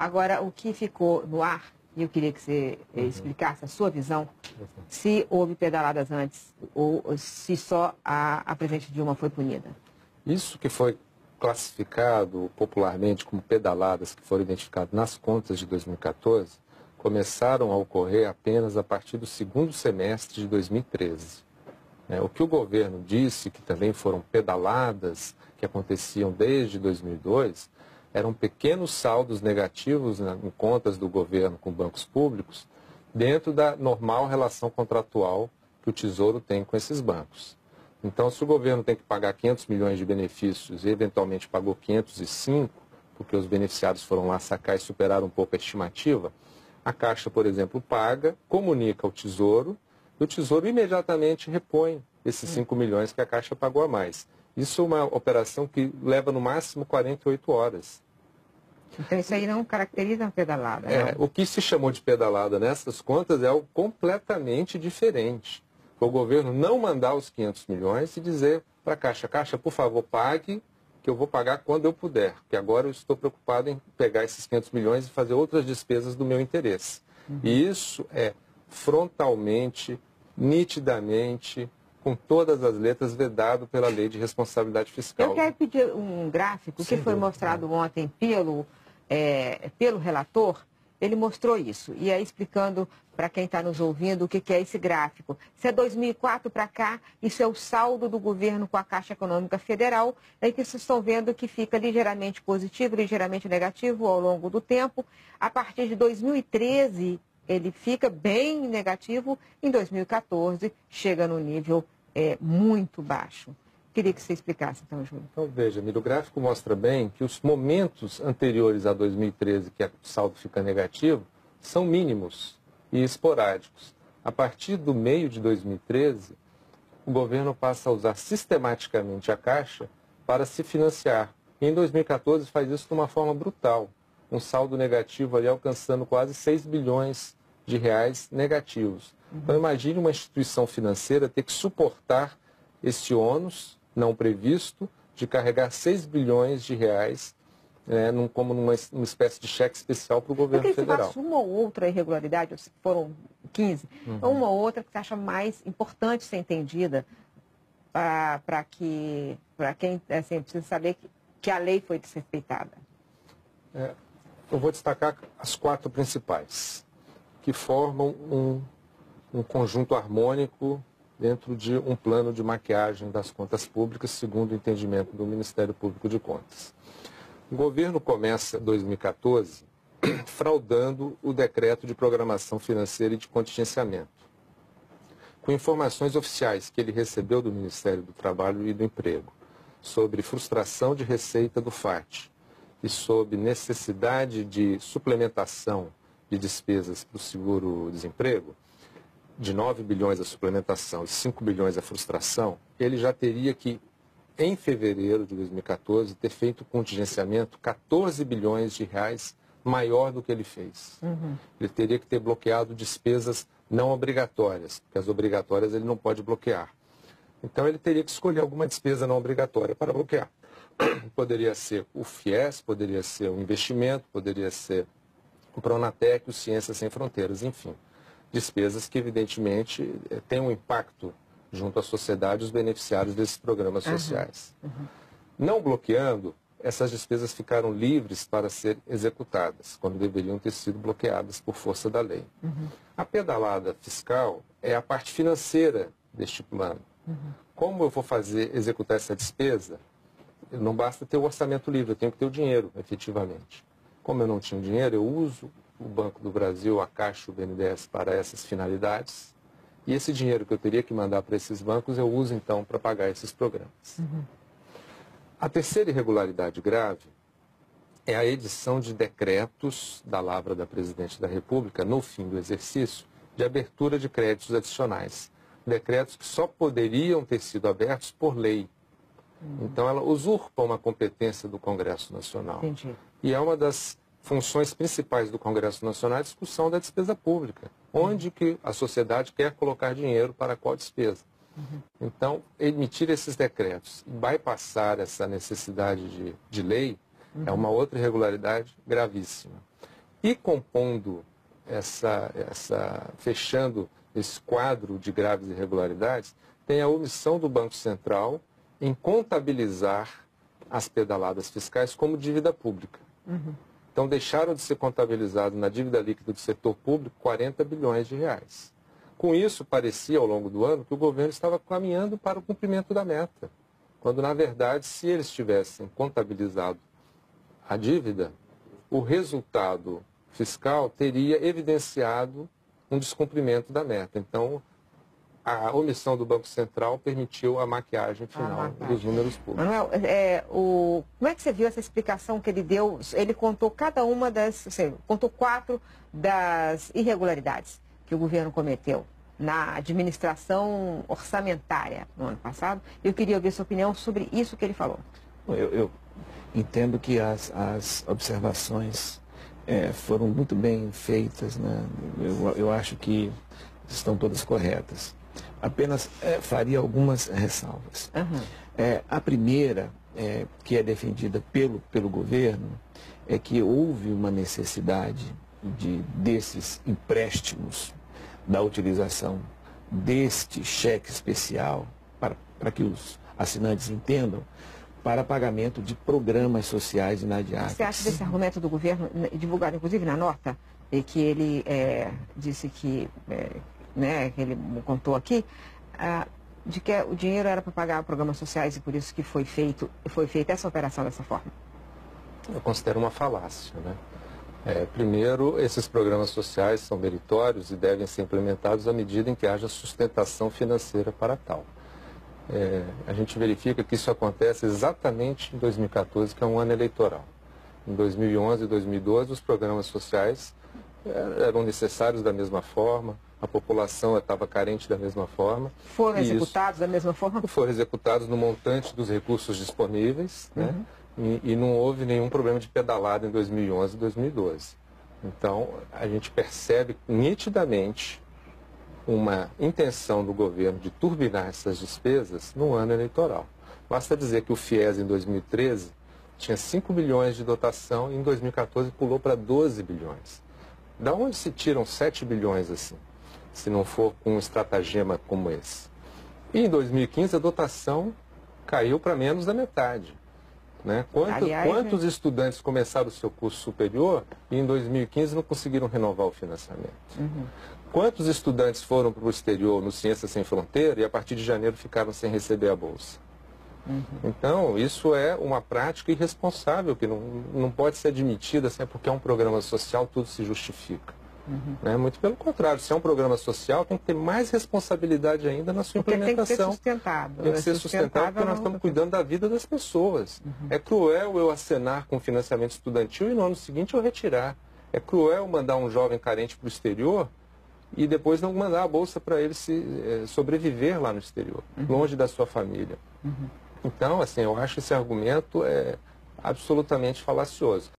Agora, o que ficou no ar, e eu queria que você explicasse a sua visão, se houve pedaladas antes ou se só a presidente Dilma foi punida. Isso que foi classificado popularmente como pedaladas que foram identificadas nas contas de 2014, começaram a ocorrer apenas a partir do segundo semestre de 2013. O que o governo disse que também foram pedaladas que aconteciam desde 2002, eram pequenos saldos negativos em contas do governo com bancos públicos, dentro da normal relação contratual que o Tesouro tem com esses bancos. Então, se o governo tem que pagar 500 milhões de benefícios e eventualmente pagou 505, porque os beneficiários foram lá sacar e superaram um pouco a estimativa, a Caixa, por exemplo, paga, comunica ao Tesouro, e o Tesouro imediatamente repõe esses 5 milhões que a Caixa pagou a mais. Isso é uma operação que leva no máximo 48 horas. Então isso aí não caracteriza uma pedalada, O que se chamou de pedalada nessas contas é algo completamente diferente. O governo não mandar os 500 milhões e dizer para a Caixa, Caixa, por favor, pague, que eu vou pagar quando eu puder, porque agora eu estou preocupado em pegar esses 500 milhões e fazer outras despesas do meu interesse. E isso é frontalmente, nitidamente, com todas as letras, vedado pela Lei de Responsabilidade Fiscal. Eu quero pedir um gráfico que foi mostrado ontem pelo relator. Ele mostrou isso, e aí explicando para quem está nos ouvindo o que é esse gráfico. Se é 2004 para cá, isso é o saldo do governo com a Caixa Econômica Federal, aí que vocês estão vendo que fica ligeiramente positivo, ligeiramente negativo ao longo do tempo. A partir de 2013, ele fica bem negativo, em 2014 chega no nível muito baixo. Queria que você explicasse, então, Júlio. Então, veja, o gráfico mostra bem que os momentos anteriores a 2013, que o saldo fica negativo, são mínimos e esporádicos. A partir do meio de 2013, o governo passa a usar sistematicamente a Caixa para se financiar. E em 2014 faz isso de uma forma brutal. Um saldo negativo ali alcançando quase 6 bilhões de reais negativos. Então, imagine uma instituição financeira ter que suportar esse ônus não previsto de carregar 6 bilhões de reais como numa espécie de cheque especial para o governo federal. Se uma ou outra irregularidade, foram 15, uma ou outra que você acha mais importante ser entendida para quem precisa saber que a lei foi desrespeitada? Eu vou destacar as 4 principais, que formam um conjunto harmônico dentro de um plano de maquiagem das contas públicas, segundo o entendimento do Ministério Público de Contas. O governo começa 2014 fraudando o decreto de programação financeira e de contingenciamento, com informações oficiais que ele recebeu do Ministério do Trabalho e do Emprego sobre frustração de receita do FAT e sobre necessidade de suplementação de despesas para o seguro-desemprego, de 9 bilhões a suplementação e 5 bilhões a frustração, ele já teria que, em fevereiro de 2014, ter feito um contingenciamento 14 bilhões de reais maior do que ele fez. Ele teria que ter bloqueado despesas não obrigatórias, porque as obrigatórias ele não pode bloquear. Então ele teria que escolher alguma despesa não obrigatória para bloquear. Poderia ser o FIES, poderia ser o investimento, poderia ser o Pronatec, o Ciências Sem Fronteiras, enfim. Despesas que, evidentemente, têm um impacto junto à sociedade e os beneficiários desses programas sociais. Não bloqueando, essas despesas ficaram livres para ser executadas, quando deveriam ter sido bloqueadas por força da lei. A pedalada fiscal é a parte financeira deste plano. Como eu vou executar essa despesa? Não basta ter o orçamento livre, eu tenho que ter o dinheiro, efetivamente. Como eu não tinha dinheiro, eu uso o Banco do Brasil, a Caixa e o BNDES para essas finalidades. E esse dinheiro que eu teria que mandar para esses bancos, eu uso então para pagar esses programas. A terceira irregularidade grave é a edição de decretos da Lavra da Presidente da República, no fim do exercício, de abertura de créditos adicionais. Decretos que só poderiam ter sido abertos por lei. Então, ela usurpa uma competência do Congresso Nacional. Entendi. E é uma das funções principais do Congresso Nacional a discussão da despesa pública. Onde que a sociedade quer colocar dinheiro para qual despesa. Então, emitir esses decretos e bypassar essa necessidade de lei é uma outra irregularidade gravíssima. E compondo fechando esse quadro de graves irregularidades, tem a omissão do Banco Central em contabilizar as pedaladas fiscais como dívida pública. Então, deixaram de ser contabilizados na dívida líquida do setor público 40 bilhões de reais. Com isso, parecia, ao longo do ano, que o governo estava caminhando para o cumprimento da meta, quando, na verdade, se eles tivessem contabilizado a dívida, o resultado fiscal teria evidenciado um descumprimento da meta. Então, a omissão do Banco Central permitiu a maquiagem final dos números públicos. Manuel, como é que você viu essa explicação que ele deu? Ele contou cada uma contou 4 das irregularidades que o governo cometeu na administração orçamentária no ano passado. Eu queria ouvir sua opinião sobre isso que ele falou. Eu entendo que as observações foram muito bem feitas, né? Eu acho que estão todas corretas. Apenas faria algumas ressalvas. A primeira, que é defendida pelo governo, é que houve uma necessidade desses empréstimos, da utilização deste cheque especial, para que os assinantes entendam, para pagamento de programas sociais inadiáveis. Você acha desse argumento do governo, divulgado inclusive na nota, e que ele disse que ele contou aqui, de que o dinheiro era para pagar programas sociais e por isso que foi feita essa operação dessa forma? Eu considero uma falácia, né? Primeiro, esses programas sociais são meritórios e devem ser implementados à medida em que haja sustentação financeira para tal. A gente verifica que isso acontece exatamente em 2014, que é um ano eleitoral. Em 2011 e 2012, os programas sociais eram necessários da mesma forma, a população estava carente da mesma forma. Foram executados da mesma forma? Foram executados no montante dos recursos disponíveis, né? E não houve nenhum problema de pedalada em 2011 e 2012. Então, a gente percebe nitidamente uma intenção do governo de turbinar essas despesas no ano eleitoral. Basta dizer que o FIES, em 2013, tinha 5 bilhões de dotação e em 2014 pulou para 12 bilhões. Da onde se tiram 7 bilhões assim, se não for com um estratagema como esse? E em 2015 a dotação caiu para menos da metade. Né? Quantos estudantes começaram o seu curso superior e em 2015 não conseguiram renovar o financiamento? Quantos estudantes foram para o exterior no Ciências Sem Fronteira e a partir de janeiro ficaram sem receber a bolsa? Então, isso é uma prática irresponsável que não pode ser admitida assim, porque é um programa social, tudo se justifica. Né? Muito pelo contrário, se é um programa social, tem que ter mais responsabilidade ainda na sua implementação. Tem que ser sustentado. Tem que ser sustentado porque nós estamos cuidando da vida das pessoas. É cruel eu acenar com financiamento estudantil e no ano seguinte eu retirar. É cruel mandar um jovem carente para o exterior e depois não mandar a bolsa para ele sobreviver lá no exterior, longe da sua família. Então, assim, eu acho esse argumento absolutamente falacioso.